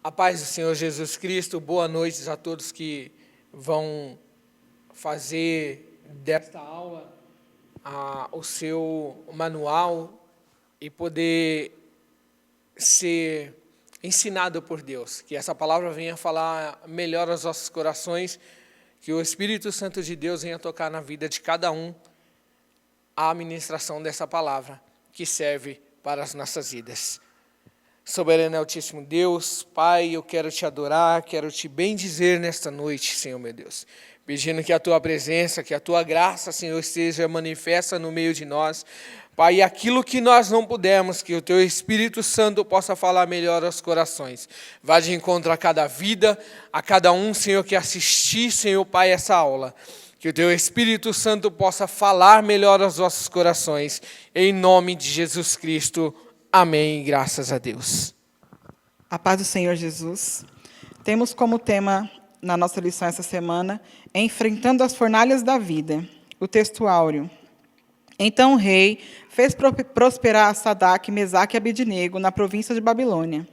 A paz do Senhor Jesus Cristo, boa noite a todos que vão fazer desta aula o seu manual e poder ser ensinado por Deus. Que essa palavra venha falar melhor aos nossos corações, que o Espírito Santo de Deus venha tocar na vida de cada um a administração dessa palavra que serve para as nossas vidas. Soberano e Altíssimo Deus, Pai, eu quero te adorar, quero te bendizer nesta noite, Senhor meu Deus. Pedindo que a tua presença, que a tua graça, Senhor, esteja manifesta no meio de nós. Pai, aquilo que nós não pudermos, que o teu Espírito Santo possa falar melhor aos corações. Vá de encontro a cada vida, a cada um, Senhor, que assistir, Senhor, Pai, essa aula. Que o teu Espírito Santo possa falar melhor aos nossos corações. Em nome de Jesus Cristo. Amém, graças a Deus. A paz do Senhor Jesus. Temos como tema, na nossa lição essa semana, Enfrentando as Fornalhas da Vida, o texto áureo. Então o rei fez prosperar Sadraque, Mesaque e Abednego na província de Babilônia.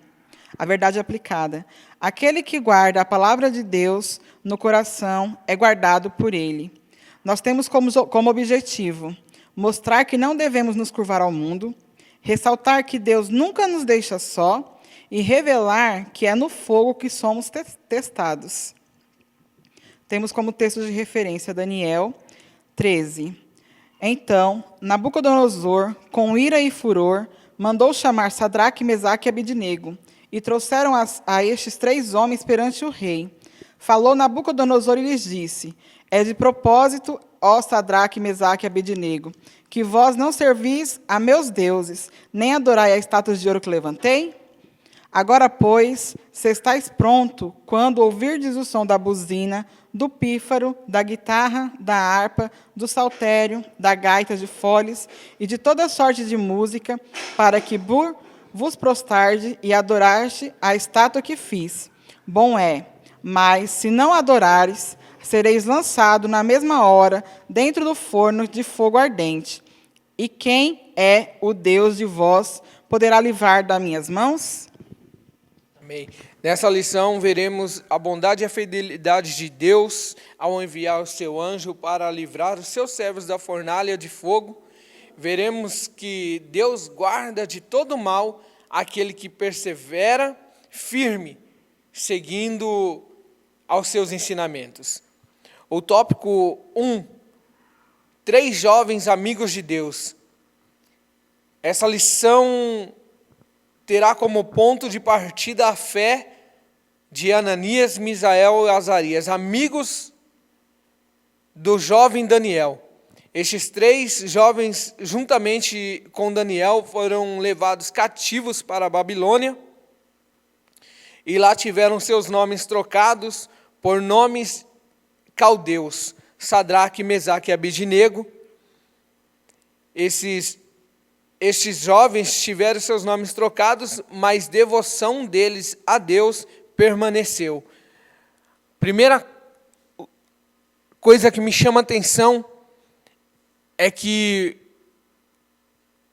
A verdade aplicada. Aquele que guarda a palavra de Deus no coração é guardado por ele. Nós temos como objetivo mostrar que não devemos nos curvar ao mundo, ressaltar que Deus nunca nos deixa só e revelar que é no fogo que somos testados. Temos como texto de referência Daniel 13. Então, Nabucodonosor, com ira e furor, mandou chamar Sadraque, Mesaque e Abednego, e trouxeram a estes 3 homens perante o rei. Falou Nabucodonosor e lhes disse: É de propósito, ó Sadraque, Mesaque e Abednego, que vós não servis a meus deuses, nem adorai a estátuas de ouro que levantei? Agora, pois, se estáis pronto, quando ouvirdes o som da buzina, do pífaro, da guitarra, da harpa, do saltério, da gaita de foles e de toda sorte de música, para que vos prostarde e adorarde a estátua que fiz. Bom é, mas se não adorares, sereis lançado na mesma hora dentro do forno de fogo ardente. E quem é o Deus de vós poderá livrar das minhas mãos? Amém. Nessa lição veremos a bondade e a fidelidade de Deus ao enviar o seu anjo para livrar os seus servos da fornalha de fogo. Veremos que Deus guarda de todo mal aquele que persevera firme, seguindo aos seus ensinamentos. O tópico 1, 3 jovens amigos de Deus. Essa lição terá como ponto de partida a fé de Ananias, Misael e Azarias, amigos do jovem Daniel. Estes 3 jovens, juntamente com Daniel, foram levados cativos para a Babilônia e lá tiveram seus nomes trocados por nomes caldeus, Sadraque, Mesaque e Abednego. Estes jovens tiveram seus nomes trocados, mas devoção deles a Deus permaneceu. Primeira coisa que me chama a atenção é que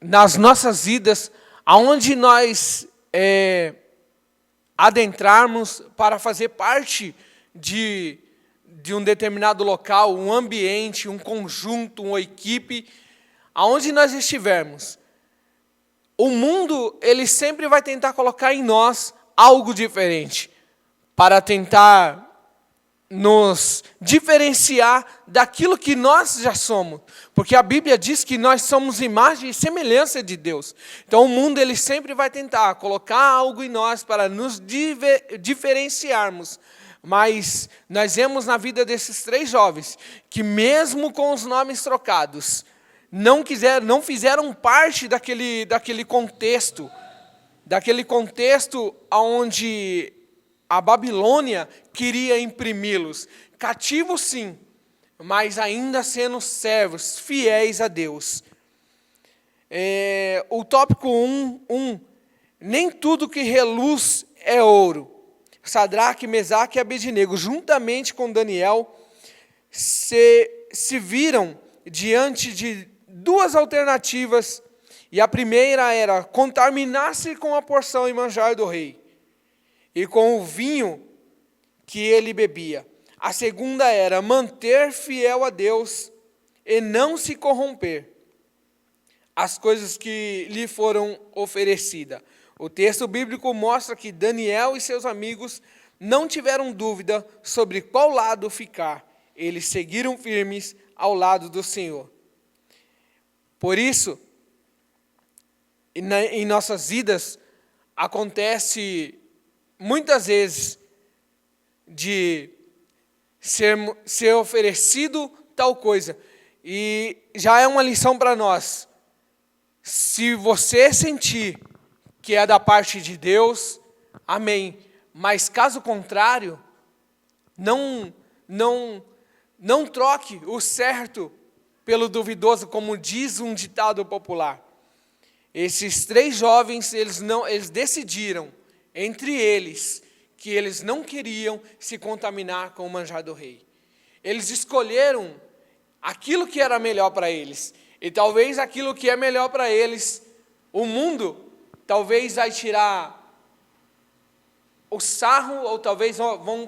nas nossas vidas, aonde nós adentrarmos para fazer parte de um determinado local, um ambiente, um conjunto, uma equipe, aonde nós estivermos, o mundo ele sempre vai tentar colocar em nós algo diferente, para tentar nos diferenciar daquilo que nós já somos. Porque a Bíblia diz que nós somos imagem e semelhança de Deus. Então o mundo ele sempre vai tentar colocar algo em nós para nos diferenciarmos. Mas nós vemos na vida desses 3 jovens, que mesmo com os nomes trocados, não fizeram parte daquele contexto onde a Babilônia queria imprimi-los. Cativos sim, mas ainda sendo servos, fiéis a Deus. O tópico 1, nem tudo que reluz é ouro. Sadraque, Mesaque e Abednego, juntamente com Daniel, se viram diante de 2 alternativas, e a primeira era contaminar-se com a porção e manjar do rei. e com o vinho que ele bebia. A segunda era manter fiel a Deus e não se corromper as coisas que lhe foram oferecidas. O texto bíblico mostra que Daniel e seus amigos não tiveram dúvida sobre qual lado ficar. Eles seguiram firmes ao lado do Senhor. Por isso, em nossas vidas, acontece muitas vezes de ser oferecido tal coisa. E já é uma lição para nós. Se você sentir que é da parte de Deus, amém. Mas caso contrário, não troque o certo pelo duvidoso, como diz um ditado popular. Esses 3 jovens, eles decidiram entre eles que eles não queriam se contaminar com o manjar do rei. Eles escolheram aquilo que era melhor para eles. E talvez aquilo que é melhor para eles, o mundo, talvez vai tirar o sarro, ou talvez vão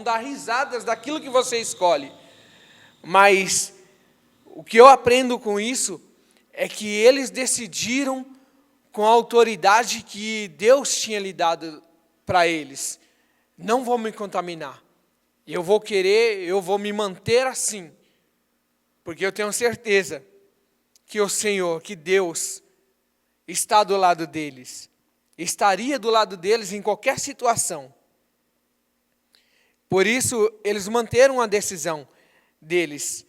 dar risadas daquilo que você escolhe. Mas o que eu aprendo com isso é que eles decidiram com a autoridade que Deus tinha lhe dado para eles. Não vou me contaminar. Eu vou me manter assim. Porque eu tenho certeza que o Senhor, que Deus, está do lado deles. Estaria do lado deles em qualquer situação. Por isso, eles manteram a decisão deles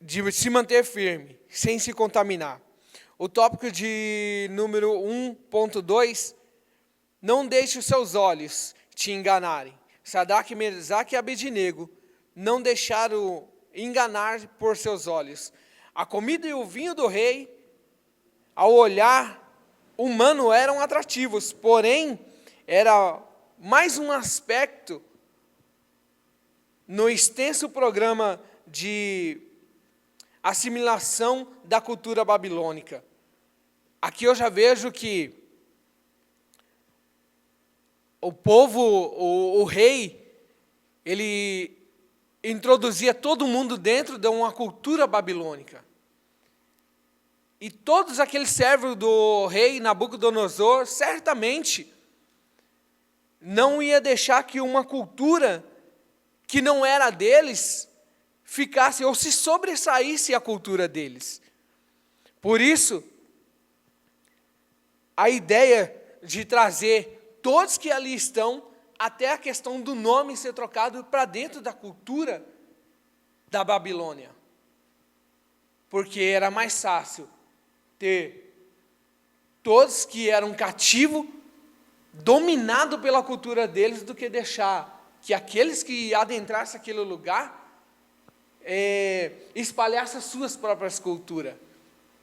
de se manter firme, sem se contaminar. O tópico de número 1.2, não deixe os seus olhos te enganarem. Sadraque, Mesaque e Abednego não deixaram enganar por seus olhos. A comida e o vinho do rei, ao olhar humano, eram atrativos, porém, era mais um aspecto no extenso programa de assimilação da cultura babilônica. Aqui eu já vejo que o povo, o rei, ele introduzia todo mundo dentro de uma cultura babilônica. E todos aqueles servos do rei Nabucodonosor, certamente, não ia deixar que uma cultura que não era deles ficasse ou se sobressaísse a cultura deles. Por isso, a ideia de trazer todos que ali estão, até a questão do nome ser trocado para dentro da cultura da Babilônia. Porque era mais fácil ter todos que eram cativos, dominado pela cultura deles, do que deixar que aqueles que adentrassem aquele lugar espalhassem as suas próprias culturas.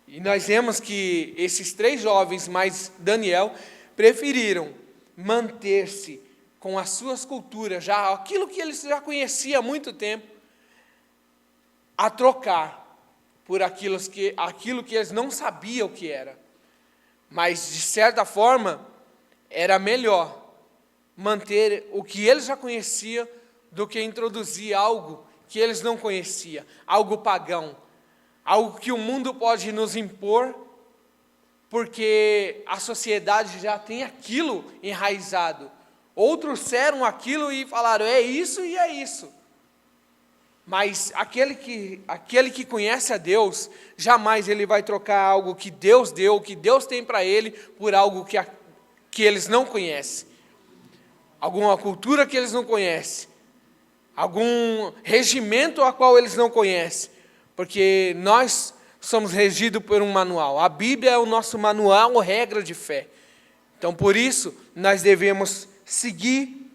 E nós vemos que esses 3 jovens, mais Daniel, preferiram manter-se com as suas culturas, já aquilo que eles já conheciam há muito tempo, a trocar por aquilo que eles não sabiam o que era. Mas, de certa forma, era melhor manter o que eles já conheciam do que introduzir algo que eles não conheciam, algo pagão, algo que o mundo pode nos impor, porque a sociedade já tem aquilo enraizado. Outros trouxeram aquilo e falaram, é isso e é isso. Mas aquele que conhece a Deus, jamais ele vai trocar algo que Deus deu, que Deus tem para ele, por algo que eles não conhecem. Alguma cultura que eles não conhecem. Algum regimento a qual eles não conhecem. Porque nós somos regidos por um manual. A Bíblia é o nosso manual, regra de fé. Então, por isso, nós devemos seguir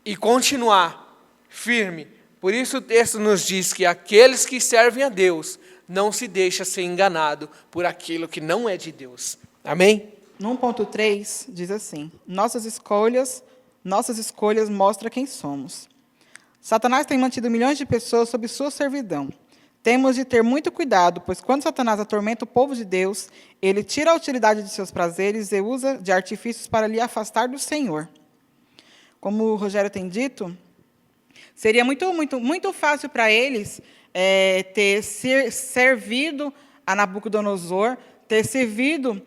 e continuar firme. Por isso o texto nos diz que aqueles que servem a Deus não se deixam ser enganado por aquilo que não é de Deus. Amém? No 1.3 diz assim: nossas escolhas mostram quem somos. Satanás tem mantido milhões de pessoas sob sua servidão. Temos de ter muito cuidado, pois quando Satanás atormenta o povo de Deus, ele tira a utilidade de seus prazeres e usa de artifícios para lhe afastar do Senhor. Como o Rogério tem dito, seria muito fácil para eles ter servido a Nabucodonosor, ter servido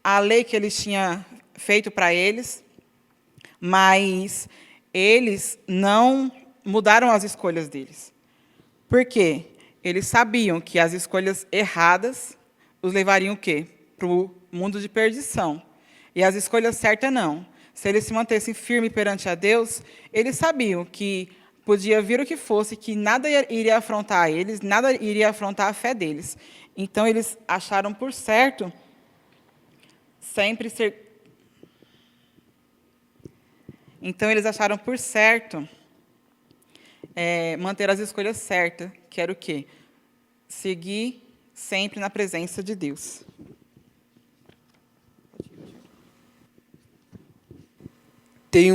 a lei que eles tinham feito para eles, mas eles não mudaram as escolhas deles. Por quê? Eles sabiam que as escolhas erradas os levariam o quê? Para o mundo de perdição. E as escolhas certas, não. Se eles se mantessem firmes perante a Deus, eles sabiam que podia vir o que fosse, que nada iria afrontar eles, nada iria afrontar a fé deles. Então, eles acharam por certo sempre ser... Então, eles acharam por certo manter as escolhas certas, que era o quê? Seguir sempre na presença de Deus. Tem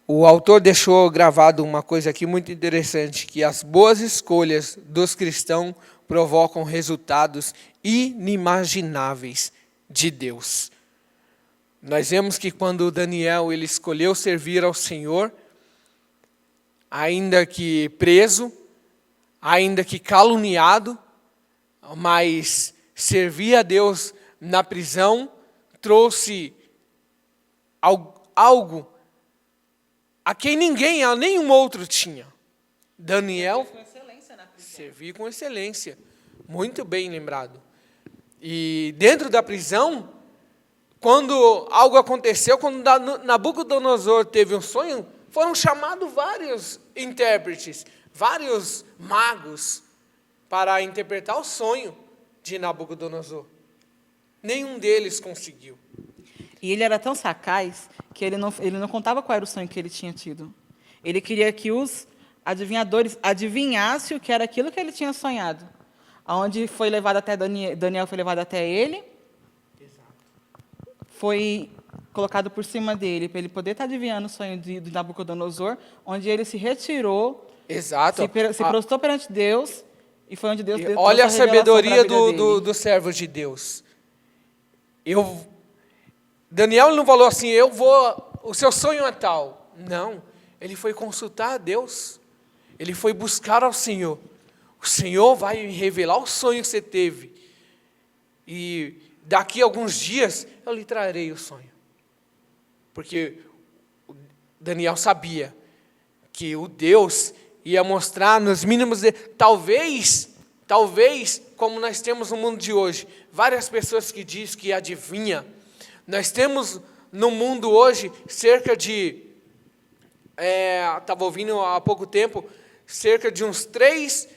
o autor deixou gravado uma coisa aqui muito interessante, que as boas escolhas dos cristãos provocam resultados inimagináveis de Deus. Nós vemos que quando Daniel ele escolheu servir ao Senhor, ainda que preso, ainda que caluniado, mas servir a Deus na prisão trouxe algo a quem ninguém, a nenhum outro tinha. Daniel serviu com excelência, muito bem lembrado. E dentro da prisão, quando algo aconteceu, quando Nabucodonosor teve um sonho, foram chamados vários intérpretes, vários magos, para interpretar o sonho de Nabucodonosor. Nenhum deles conseguiu. E ele era tão sagaz que ele não contava qual era o sonho que ele tinha tido. Ele queria que os adivinhadores adivinhassem o que era aquilo que ele tinha sonhado. Aonde foi levado até Daniel foi levado até ele, foi colocado por cima dele, para ele poder estar adivinhando o sonho de Nabucodonosor, onde ele se retirou, Exato. se prostrou perante Deus, e foi onde Deus deu olha a sabedoria do do servo de Deus. Daniel não falou assim, o seu sonho é tal. Não, ele foi consultar a Deus. Ele foi buscar ao Senhor. O Senhor vai revelar o sonho que você teve. E daqui a alguns dias eu lhe trarei o sonho. Porque Daniel sabia que o Deus ia mostrar nos mínimos... Talvez, como nós temos no mundo de hoje, várias pessoas que dizem que adivinha. Nós temos no mundo hoje cerca de... Estava ouvindo há pouco tempo, cerca de uns 3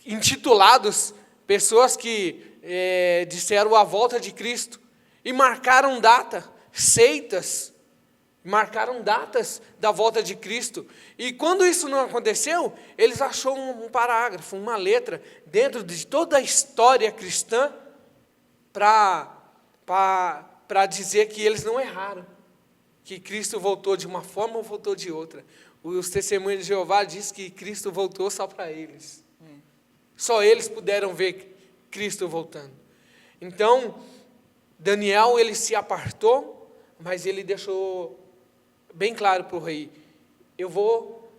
intitulados, pessoas que disseram a volta de Cristo e marcaram data, seitas, marcaram datas da volta de Cristo. E quando isso não aconteceu, eles acharam um parágrafo, uma letra, dentro de toda a história cristã, para dizer que eles não erraram, que Cristo voltou de uma forma ou voltou de outra. Os testemunhos de Jeová dizem que Cristo voltou só para eles. Só eles puderam ver Cristo voltando. Então, Daniel, ele se apartou, mas ele deixou bem claro para o rei, eu vou,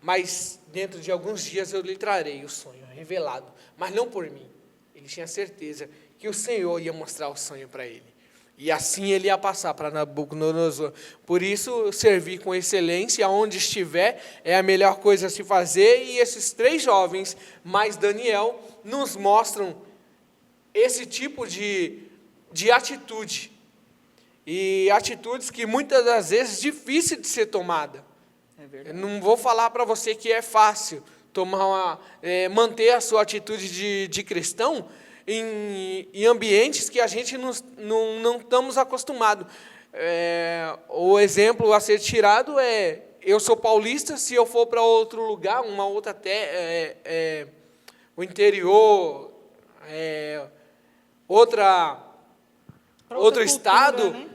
mas dentro de alguns dias eu lhe trarei o sonho revelado, mas não por mim. Ele tinha certeza que o Senhor ia mostrar o sonho para ele. E assim ele ia passar para Nabucodonosor. Por isso, servir com excelência, aonde estiver, é a melhor coisa a se fazer. E esses 3 jovens, mais Daniel, nos mostram esse tipo de atitude. E atitudes que muitas das vezes é difícil de ser tomada. Eu não vou falar para você que é fácil manter a sua atitude de cristão, em ambientes que a gente não estamos acostumados. O exemplo a ser tirado é, eu sou paulista, se eu for para outro lugar, uma outra terra, o interior, outro estado, né?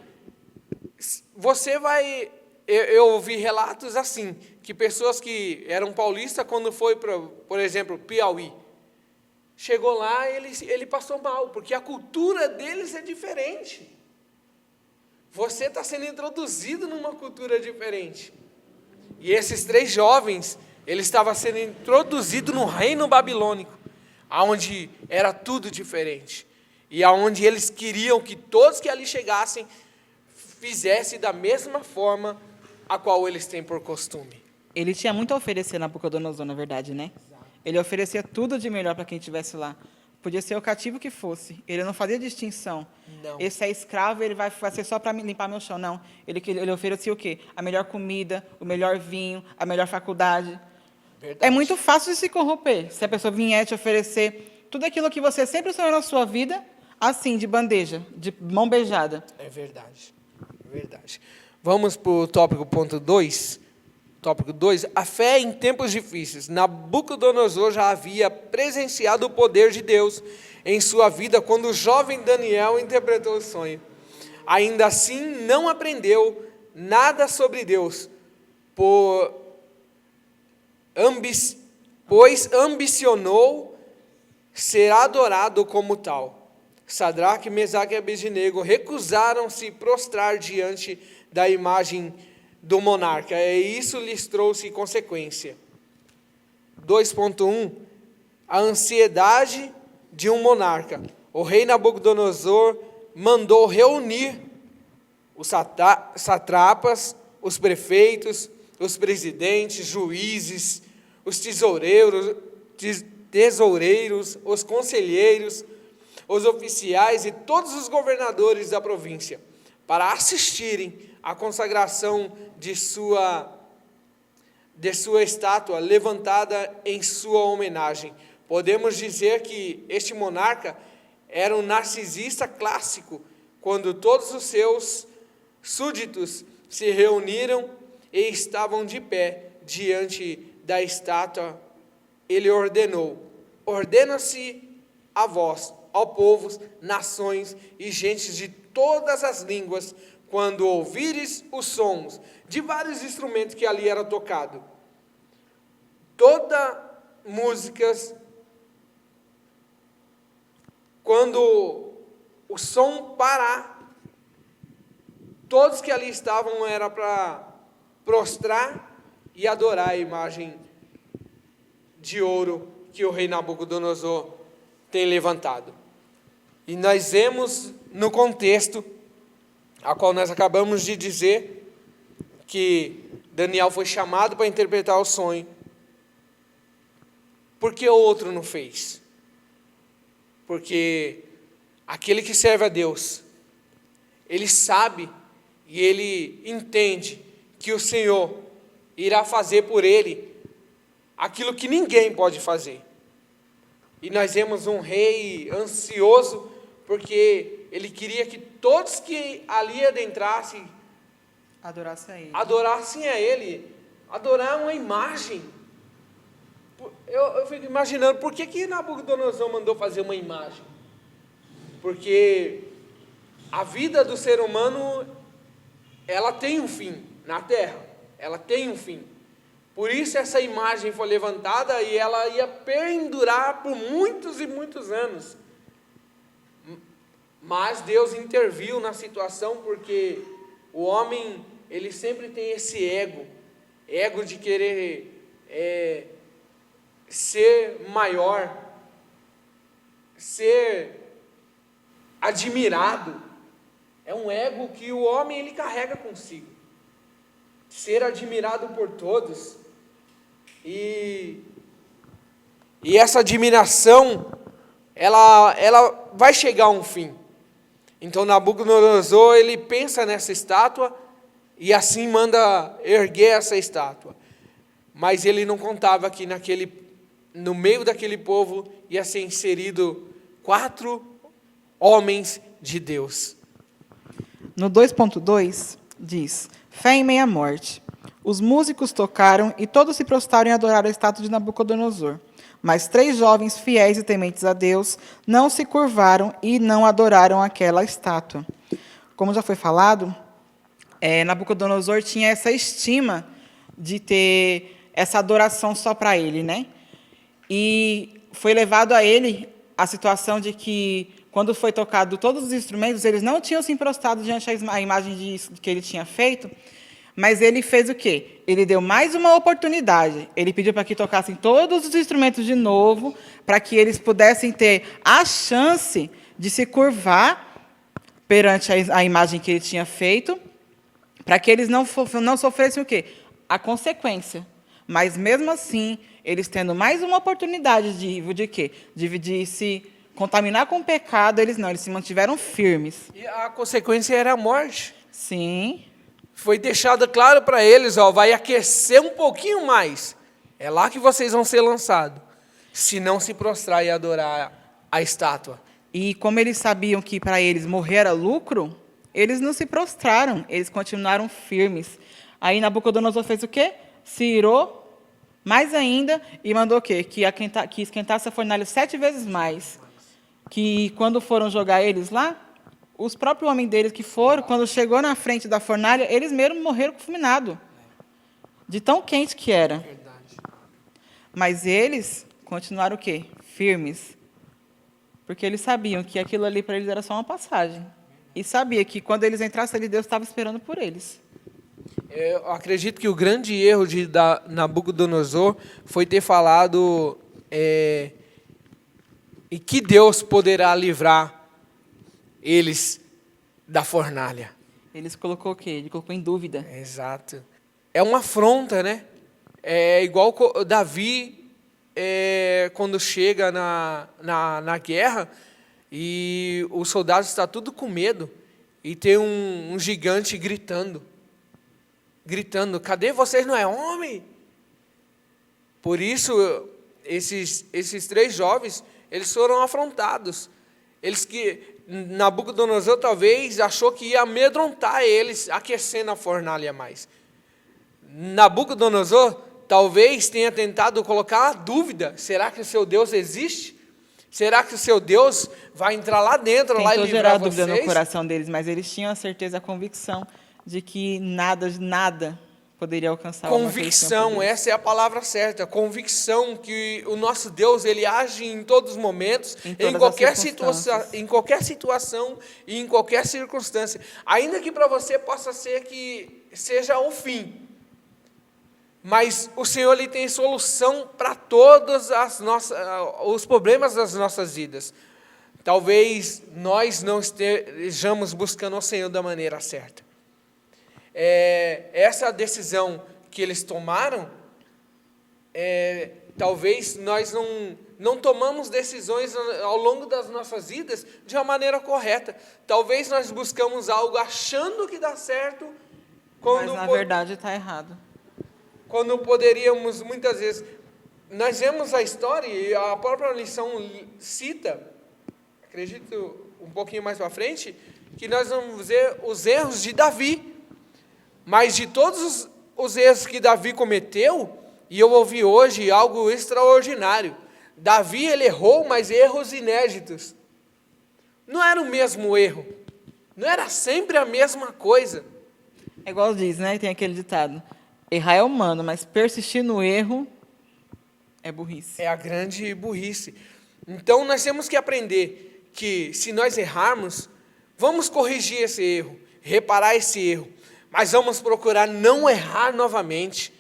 Você vai... Eu ouvi relatos assim, que pessoas que eram paulistas, quando foi para, por exemplo, Piauí, chegou lá e ele passou mal, porque a cultura deles é diferente. Você está sendo introduzido numa cultura diferente. E esses 3 jovens, eles estavam sendo introduzidos no reino babilônico, onde era tudo diferente. E aonde eles queriam que todos que ali chegassem fizessem da mesma forma a qual eles têm por costume. Ele tinha muito a oferecer Nabucodonosor, na verdade, né? Exato. Ele oferecia tudo de melhor para quem estivesse lá. Podia ser o cativo que fosse. Ele não fazia distinção. Não. Esse é escravo, ele vai ser só para limpar meu chão. Não. Ele oferecia o quê? A melhor comida, o melhor vinho, a melhor faculdade. Verdade. É muito fácil de se corromper. Se a pessoa vier te oferecer tudo aquilo que você sempre sonhou na sua vida, assim, de bandeja, de mão beijada. É verdade. Verdade. Vamos para o tópico ponto 2. Tópico 2. A fé em tempos difíceis. Nabucodonosor já havia presenciado o poder de Deus em sua vida quando o jovem Daniel interpretou o sonho. Ainda assim, não aprendeu nada sobre Deus, pois ambicionou ser adorado como tal. Sadraque, Mesaque e Abednego recusaram-se prostrar diante da imagem do monarca, e isso lhes trouxe consequência. 2.1. A ansiedade de um monarca. O rei Nabucodonosor mandou reunir os satrapas, os prefeitos, os presidentes, juízes, os tesoureiros, os conselheiros, os oficiais e todos os governadores da província, para assistirem à consagração de sua estátua levantada em sua homenagem. Podemos dizer que este monarca era um narcisista clássico, quando todos os seus súditos se reuniram e estavam de pé diante da estátua. Ele ordenou: ordena-se a vós, ó povos, nações e gentes de todas as línguas, quando ouvires os sons de vários instrumentos que ali eram tocados, todas músicas, quando o som parar, todos que ali estavam era para prostrar e adorar a imagem de ouro que o rei Nabucodonosor tem levantado. E nós vemos no contexto a qual nós acabamos de dizer que Daniel foi chamado para interpretar o sonho. Por que o outro não fez? Porque aquele que serve a Deus, ele sabe e ele entende que o Senhor irá fazer por ele aquilo que ninguém pode fazer. E nós vemos um rei ansioso, porque ele queria que todos que ali adentrassem adorassem a ele, adorar uma imagem. Eu fico imaginando, por que Nabucodonosor mandou fazer uma imagem? Porque a vida do ser humano, ela tem um fim na terra, ela tem um fim. Por isso essa imagem foi levantada e ela ia perdurar por muitos e muitos anos. Mas Deus interviu na situação, porque o homem, ele sempre tem esse ego de querer ser maior, ser admirado. É um ego que o homem ele carrega consigo. Ser admirado por todos. E essa admiração, ela vai chegar a um fim. Então Nabucodonosor, ele pensa nessa estátua e assim manda erguer essa estátua. Mas ele não contava que no meio daquele povo ia ser inserido 4 homens de Deus. No 2.2 diz: fé em meia morte. Os músicos tocaram e todos se prostraram e adoraram a estátua de Nabucodonosor. Mas 3 jovens fiéis e tementes a Deus não se curvaram e não adoraram aquela estátua. Como já foi falado, Nabucodonosor tinha essa estima de ter essa adoração só para ele, né? E foi levado a ele a situação de que, quando foi tocado todos os instrumentos, eles não tinham se prostrado diante da imagem que ele tinha feito, mas ele fez o quê? Ele deu mais uma oportunidade. Ele pediu para que tocassem todos os instrumentos de novo, para que eles pudessem ter a chance de se curvar perante a imagem que ele tinha feito, para que eles não sofressem o quê? A consequência. Mas, mesmo assim, eles tendo mais uma oportunidade de quê? De se contaminar com o pecado, eles se mantiveram firmes. E a consequência era a morte. Sim. Foi deixado claro para eles, vai aquecer um pouquinho mais. É lá que vocês vão ser lançados, se não se prostrar e adorar a estátua. E como eles sabiam que para eles morrer era lucro, eles não se prostraram, eles continuaram firmes. Aí Nabucodonosor fez o quê? Se irou mais ainda e mandou o quê? Que esquentasse a fornalha 7 vezes mais. Que quando foram jogar eles lá, os próprios homens deles que foram, quando chegou na frente da fornalha, eles mesmos morreram fulminados. De tão quente que era. Verdade. Mas eles continuaram o quê? Firmes. Porque eles sabiam que aquilo ali para eles era só uma passagem. E sabia que quando eles entrassem ali, Deus estava esperando por eles. Eu acredito que o grande erro de Nabucodonosor foi ter falado e que Deus poderá livrar eles da fornalha. Eles colocou o quê? Ele colocou em dúvida. Exato. É uma afronta, né? É igual Davi, quando chega na guerra e os soldados estão tudo com medo e tem um gigante gritando, cadê vocês, não é homem? Por isso, esses 3 jovens, eles foram afrontados. Nabucodonosor talvez achou que ia amedrontar eles, aquecendo a fornalha mais. Nabucodonosor talvez tenha tentado colocar a dúvida: será que o seu Deus existe? Será que o seu Deus vai entrar lá dentro lá e livrar gerar vocês? dúvida no coração deles, mas eles tinham a certeza, a convicção de que nada poderia alcançar convicção, essa é a palavra certa. Convicção que o nosso Deus, ele age em todos os momentos, em qualquer situação e em qualquer circunstância. Ainda que para você possa ser que seja o fim, mas o Senhor, ele tem solução para todos os problemas das nossas vidas. Talvez nós não estejamos buscando o Senhor da maneira certa. Essa decisão que eles tomaram, talvez nós não tomamos decisões ao longo das nossas vidas de uma maneira correta. Talvez nós buscamos algo achando que dá certo, mas na verdade está errado. Quando poderíamos, muitas vezes, nós vemos a história e a própria lição cita, acredito um pouquinho mais para frente, que nós vamos ver os erros de Davi. Mas de todos os erros que Davi cometeu, e eu ouvi hoje algo extraordinário. Davi, ele errou, mas erros inéditos. Não era o mesmo erro. Não era sempre a mesma coisa. É igual diz, né? Tem aquele ditado: errar é humano, mas persistir no erro é burrice. É a grande burrice. Então, nós temos que aprender que, se nós errarmos, vamos corrigir esse erro, reparar esse erro. Mas vamos procurar não errar novamente,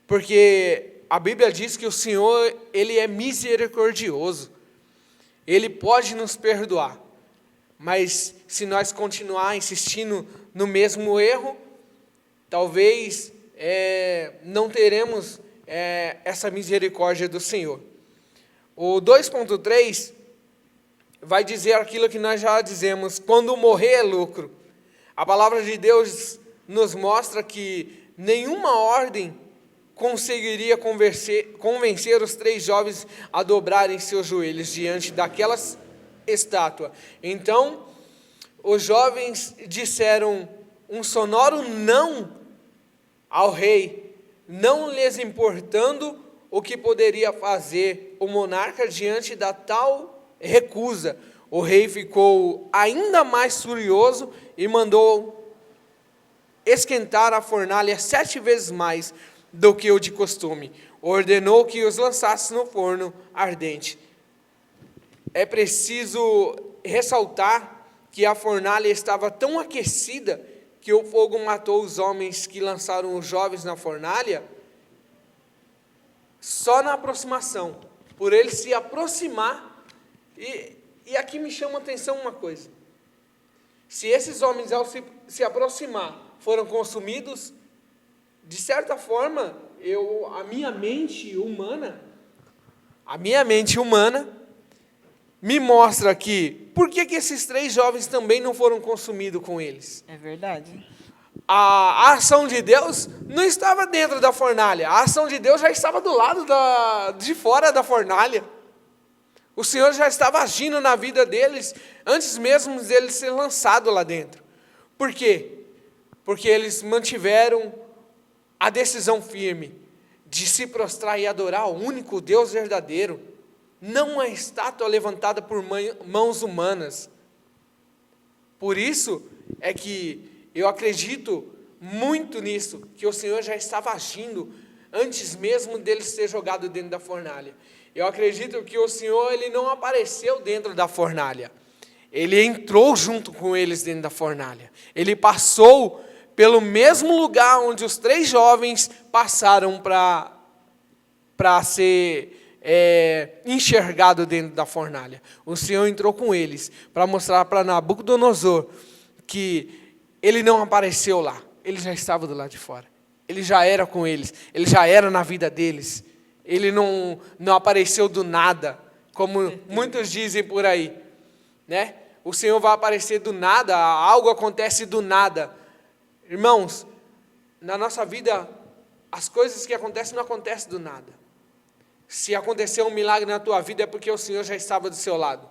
porque a Bíblia diz que o Senhor, ele é misericordioso. Ele pode nos perdoar. Mas se nós continuar insistindo no mesmo erro, talvez não teremos essa misericórdia do Senhor. O 2.3 vai dizer aquilo que nós já dizemos: quando morrer é lucro. A palavra de Deus nos mostra que nenhuma ordem conseguiria convencer os 3 jovens a dobrarem seus joelhos diante daquela estátua. Então, os jovens disseram um sonoro não ao rei, não lhes importando o que poderia fazer o monarca diante da tal recusa. O rei ficou ainda mais furioso e mandou esquentar a fornalha 7 vezes mais do que o de costume. Ordenou que os lançasse no forno ardente. É preciso ressaltar que a fornalha estava tão aquecida que o fogo matou os homens que lançaram os jovens na fornalha só na aproximação, por ele se aproximar. E aqui me chama a atenção uma coisa: se esses homens, ao se aproximar, foram consumidos, de certa forma, a minha mente humana me mostra que, por que esses 3 jovens também não foram consumidos com eles? É verdade. A ação de Deus não estava dentro da fornalha, a ação de Deus já estava do lado de fora da fornalha. O Senhor já estava agindo na vida deles, antes mesmo deles ser lançados lá dentro. Por quê? Porque eles mantiveram a decisão firme de se prostrar e adorar o único Deus verdadeiro, não uma estátua levantada por mãos humanas. Por isso é que eu acredito muito nisso, que o Senhor já estava agindo antes mesmo dele ser jogado dentro da fornalha. Eu acredito que o Senhor, ele não apareceu dentro da fornalha. Ele entrou junto com eles dentro da fornalha. Ele passou pelo mesmo lugar onde os 3 jovens passaram para ser enxergado dentro da fornalha. O Senhor entrou com eles para mostrar para Nabucodonosor que ele não apareceu lá, ele já estava do lado de fora. Ele já era com eles, ele já era na vida deles. Ele não apareceu do nada, como muitos dizem por aí, né? O Senhor vai aparecer do nada, algo acontece do nada. Irmãos, na nossa vida, as coisas que acontecem não acontecem do nada. Se aconteceu um milagre na tua vida, é porque o Senhor já estava do seu lado.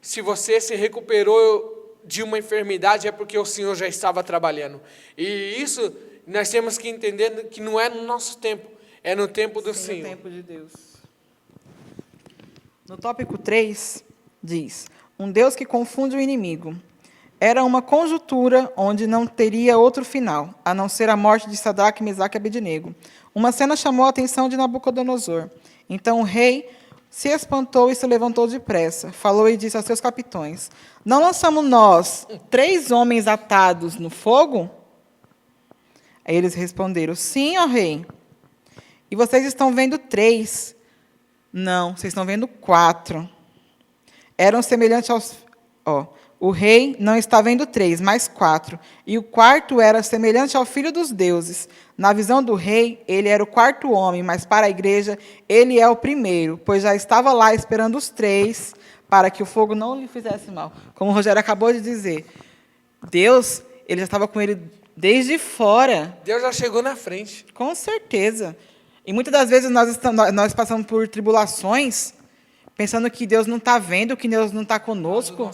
Se você se recuperou de uma enfermidade, é porque o Senhor já estava trabalhando. E isso nós temos que entender que não é no nosso tempo, é no tempo do Senhor. No tempo de Deus. No tópico 3, diz: um Deus que confunde o inimigo. Era uma conjuntura onde não teria outro final, a não ser a morte de Sadraque, Mesaque e Abednego. Uma cena chamou a atenção de Nabucodonosor. Então o rei se espantou e se levantou depressa. Falou e disse aos seus capitães: não lançamos nós 3 homens atados no fogo? Aí eles responderam: sim, ó rei. E vocês estão vendo 3? Não, vocês estão vendo 4. Eram semelhantes aos... o rei não está vendo 3, mas 4. E o 4º era semelhante ao filho dos deuses. Na visão do rei, ele era o 4º homem, mas para a igreja, ele é o primeiro, pois já estava lá esperando os 3, para que o fogo não lhe fizesse mal. Como o Rogério acabou de dizer, Deus, ele já estava com ele desde fora. Deus já chegou na frente. Com certeza. E muitas das vezes nós passamos por tribulações, pensando que Deus não está vendo, que Deus não está conosco,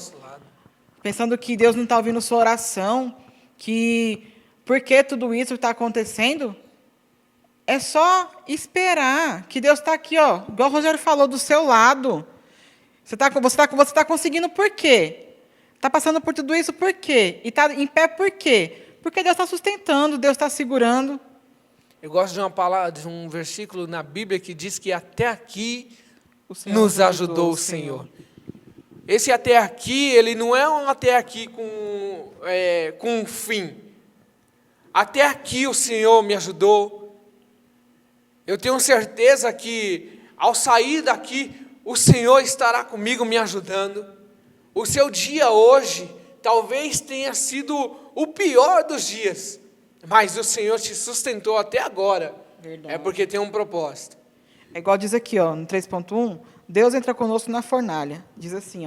pensando que Deus não está ouvindo sua oração, que por que tudo isso está acontecendo? É só esperar, que Deus está aqui, igual o Rogério falou, do seu lado. Você tá conseguindo por quê? Está passando por tudo isso por quê? E está em pé por quê? Porque Deus está sustentando, Deus está segurando. Eu gosto de uma palavra, de um versículo na Bíblia que diz que até aqui nos ajudou o Senhor. Esse até aqui, ele não é um até aqui com um fim. Até aqui o Senhor me ajudou. Eu tenho certeza que, ao sair daqui, o Senhor estará comigo me ajudando. O seu dia hoje talvez tenha sido o pior dos dias, mas o Senhor te sustentou até agora. Verdade. É porque tem um propósito. É igual diz aqui, no 3.1, Deus entra conosco na fornalha. Diz assim,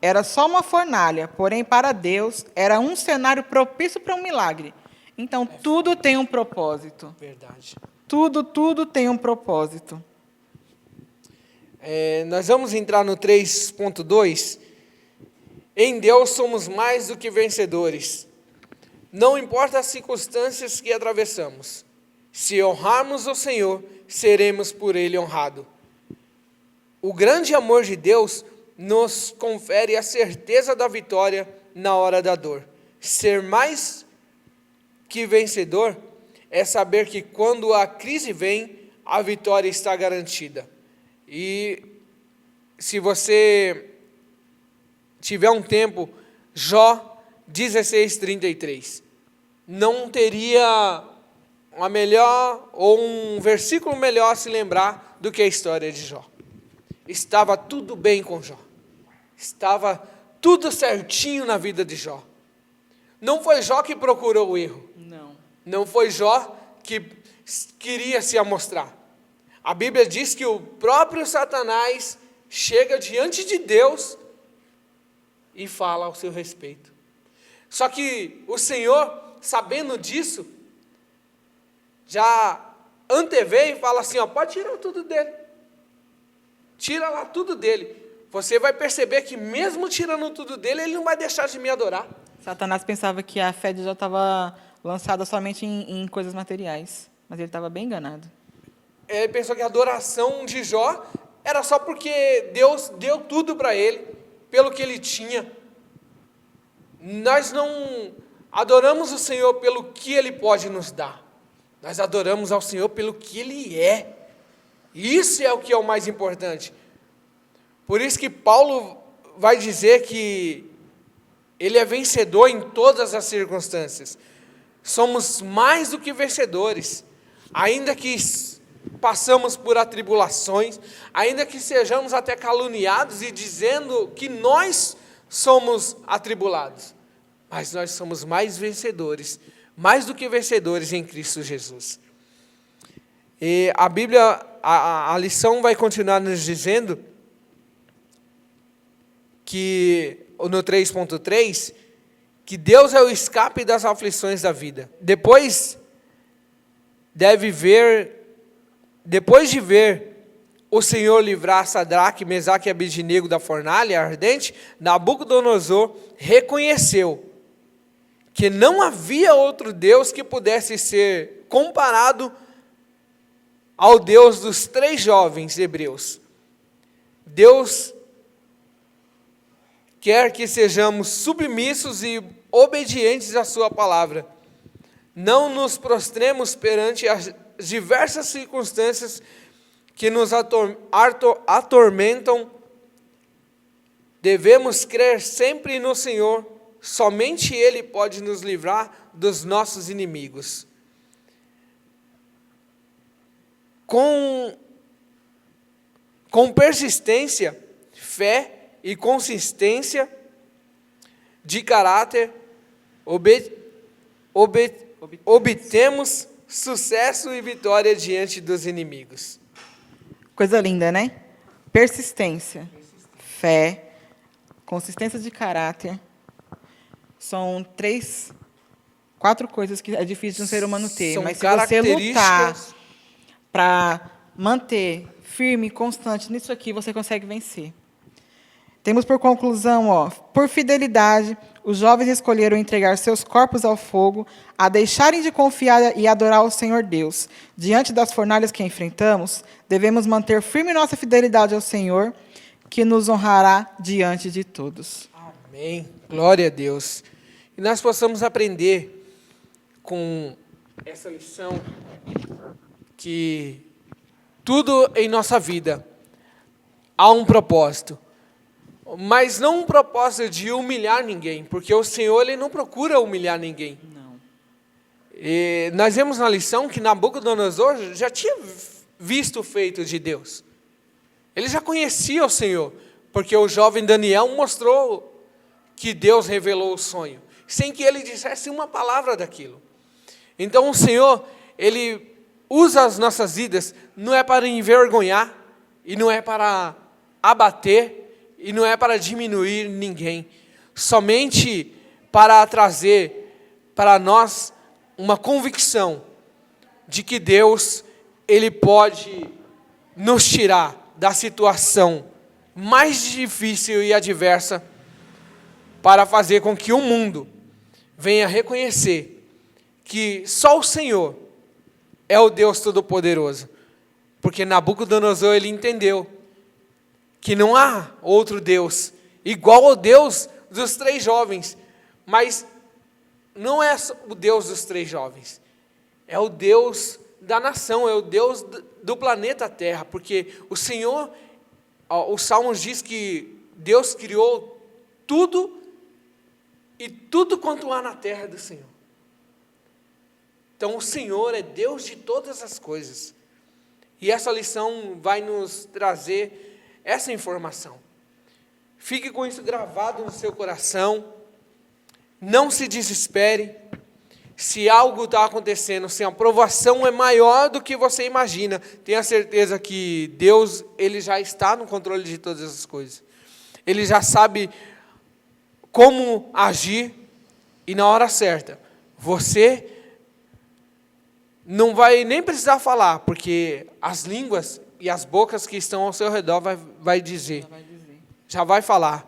era só uma fornalha, porém para Deus era um cenário propício para um milagre. Então, tudo tem um propósito. Verdade. Tudo tem um propósito. Nós vamos entrar no 3.2. Em Deus somos mais do que vencedores. Não importa as circunstâncias que atravessamos. Se honrarmos o Senhor, seremos por Ele honrados. O grande amor de Deus nos confere a certeza da vitória na hora da dor. Ser mais que vencedor é saber que quando a crise vem, a vitória está garantida. E se você tiver um tempo, Jó 16:33, não teria uma melhor ou um versículo melhor a se lembrar do que a história de Jó. Estava tudo bem com Jó. Estava tudo certinho na vida de Jó. Não foi Jó que procurou o erro. Não. Não foi Jó que queria se amostrar. A Bíblia diz que o próprio Satanás chega diante de Deus e fala ao seu respeito. Só que o Senhor, sabendo disso, já antevê e fala assim, ó, pode tirar tudo dele. Tira lá tudo dele. Você vai perceber que mesmo tirando tudo dele, ele não vai deixar de me adorar. Satanás pensava que a fé de Jó estava lançada somente em coisas materiais, mas ele estava bem enganado. Ele pensou que a adoração de Jó era só porque Deus deu tudo para ele, pelo que ele tinha. Nós não adoramos o Senhor pelo que Ele pode nos dar. Nós adoramos ao Senhor pelo que Ele é. Isso é o que é o mais importante. Por isso que Paulo vai dizer que ele é vencedor em todas as circunstâncias. Somos mais do que vencedores. Ainda que passamos por atribulações, ainda que sejamos até caluniados e dizendo que nós somos atribulados, mas nós somos mais vencedores, mais do que vencedores em Cristo Jesus. E a Bíblia, a lição vai continuar nos dizendo que, no 3.3, que Deus é o escape das aflições da vida. Depois de ver o Senhor livrar Sadraque, Mesaque e Abednego da fornalha ardente, Nabucodonosor reconheceu que não havia outro Deus que pudesse ser comparado ao Deus dos 3 jovens hebreus. Deus quer que sejamos submissos e obedientes à sua palavra. Não nos prostremos perante as diversas circunstâncias que nos atormentam. Devemos crer sempre no Senhor, somente Ele pode nos livrar dos nossos inimigos. Com persistência, fé e consistência de caráter, obtemos sucesso e vitória diante dos inimigos. Coisa linda, né? Persistência, fé, consistência de caráter. São 4 coisas que é difícil de um ser humano ter. São mas se você lutar características para manter firme e constante nisso aqui, você consegue vencer. Temos por conclusão, por fidelidade, os jovens escolheram entregar seus corpos ao fogo, a deixarem de confiar e adorar o Senhor Deus. Diante das fornalhas que enfrentamos, devemos manter firme nossa fidelidade ao Senhor, que nos honrará diante de todos. Amém. Glória a Deus. E nós possamos aprender com essa lição que tudo em nossa vida há um propósito. Mas não um propósito de humilhar ninguém, porque o Senhor ele não procura humilhar ninguém. Não. E nós vemos na lição que Nabucodonosor já tinha visto o feito de Deus. Ele já conhecia o Senhor, porque o jovem Daniel mostrou que Deus revelou o sonho, sem que ele dissesse uma palavra daquilo. Então o Senhor, Ele usa as nossas vidas, não é para envergonhar, e não é para abater, e não é para diminuir ninguém, somente para trazer para nós uma convicção de que Deus, Ele pode nos tirar da situação mais difícil e adversa para fazer com que o mundo venha reconhecer que só o Senhor é o Deus Todo-Poderoso. Porque Nabucodonosor, ele entendeu que não há outro Deus igual ao Deus dos 3 jovens, mas não é o Deus dos 3 jovens, é o Deus da nação, é o Deus do planeta Terra, porque o Senhor, os Salmos diz que Deus criou tudo, e tudo quanto há na terra é do Senhor. Então o Senhor é Deus de todas as coisas, e essa lição vai nos trazer essa informação. Fique com isso gravado no seu coração, não se desespere. Se algo está acontecendo, se a provação é maior do que você imagina, tenha certeza que Deus, Ele já está no controle de todas as coisas. Ele já sabe como agir, e na hora certa, você não vai nem precisar falar, porque as línguas e as bocas que estão ao seu redor vai dizer, já vai falar.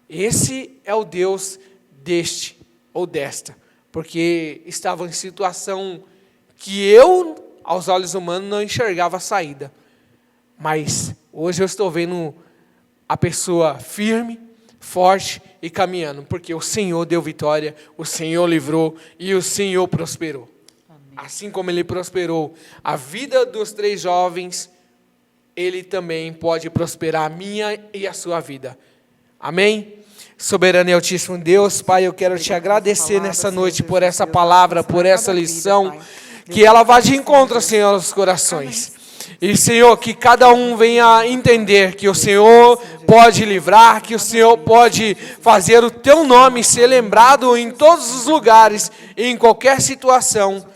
Esse é o Deus deste ou desta, porque estava em situação que eu, aos olhos humanos, não enxergava a saída. Mas hoje eu estou vendo a pessoa firme, forte e caminhando, porque o Senhor deu vitória, o Senhor livrou e o Senhor prosperou. Amém. Assim como Ele prosperou a vida dos 3 jovens, Ele também pode prosperar a minha e a sua vida. Amém? Soberano e Altíssimo Deus, Pai, eu quero te agradecer nessa noite por essa palavra, por essa lição, que ela vá de encontro, Senhor, aos corações. E, Senhor, que cada um venha entender que o Senhor pode livrar, que o Senhor pode fazer o teu nome ser lembrado em todos os lugares, em qualquer situação.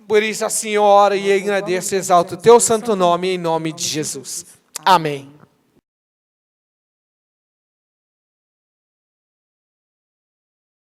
Por isso, assim, eu oro e agradeço, exalto o teu santo nome, em nome de Jesus. Amém.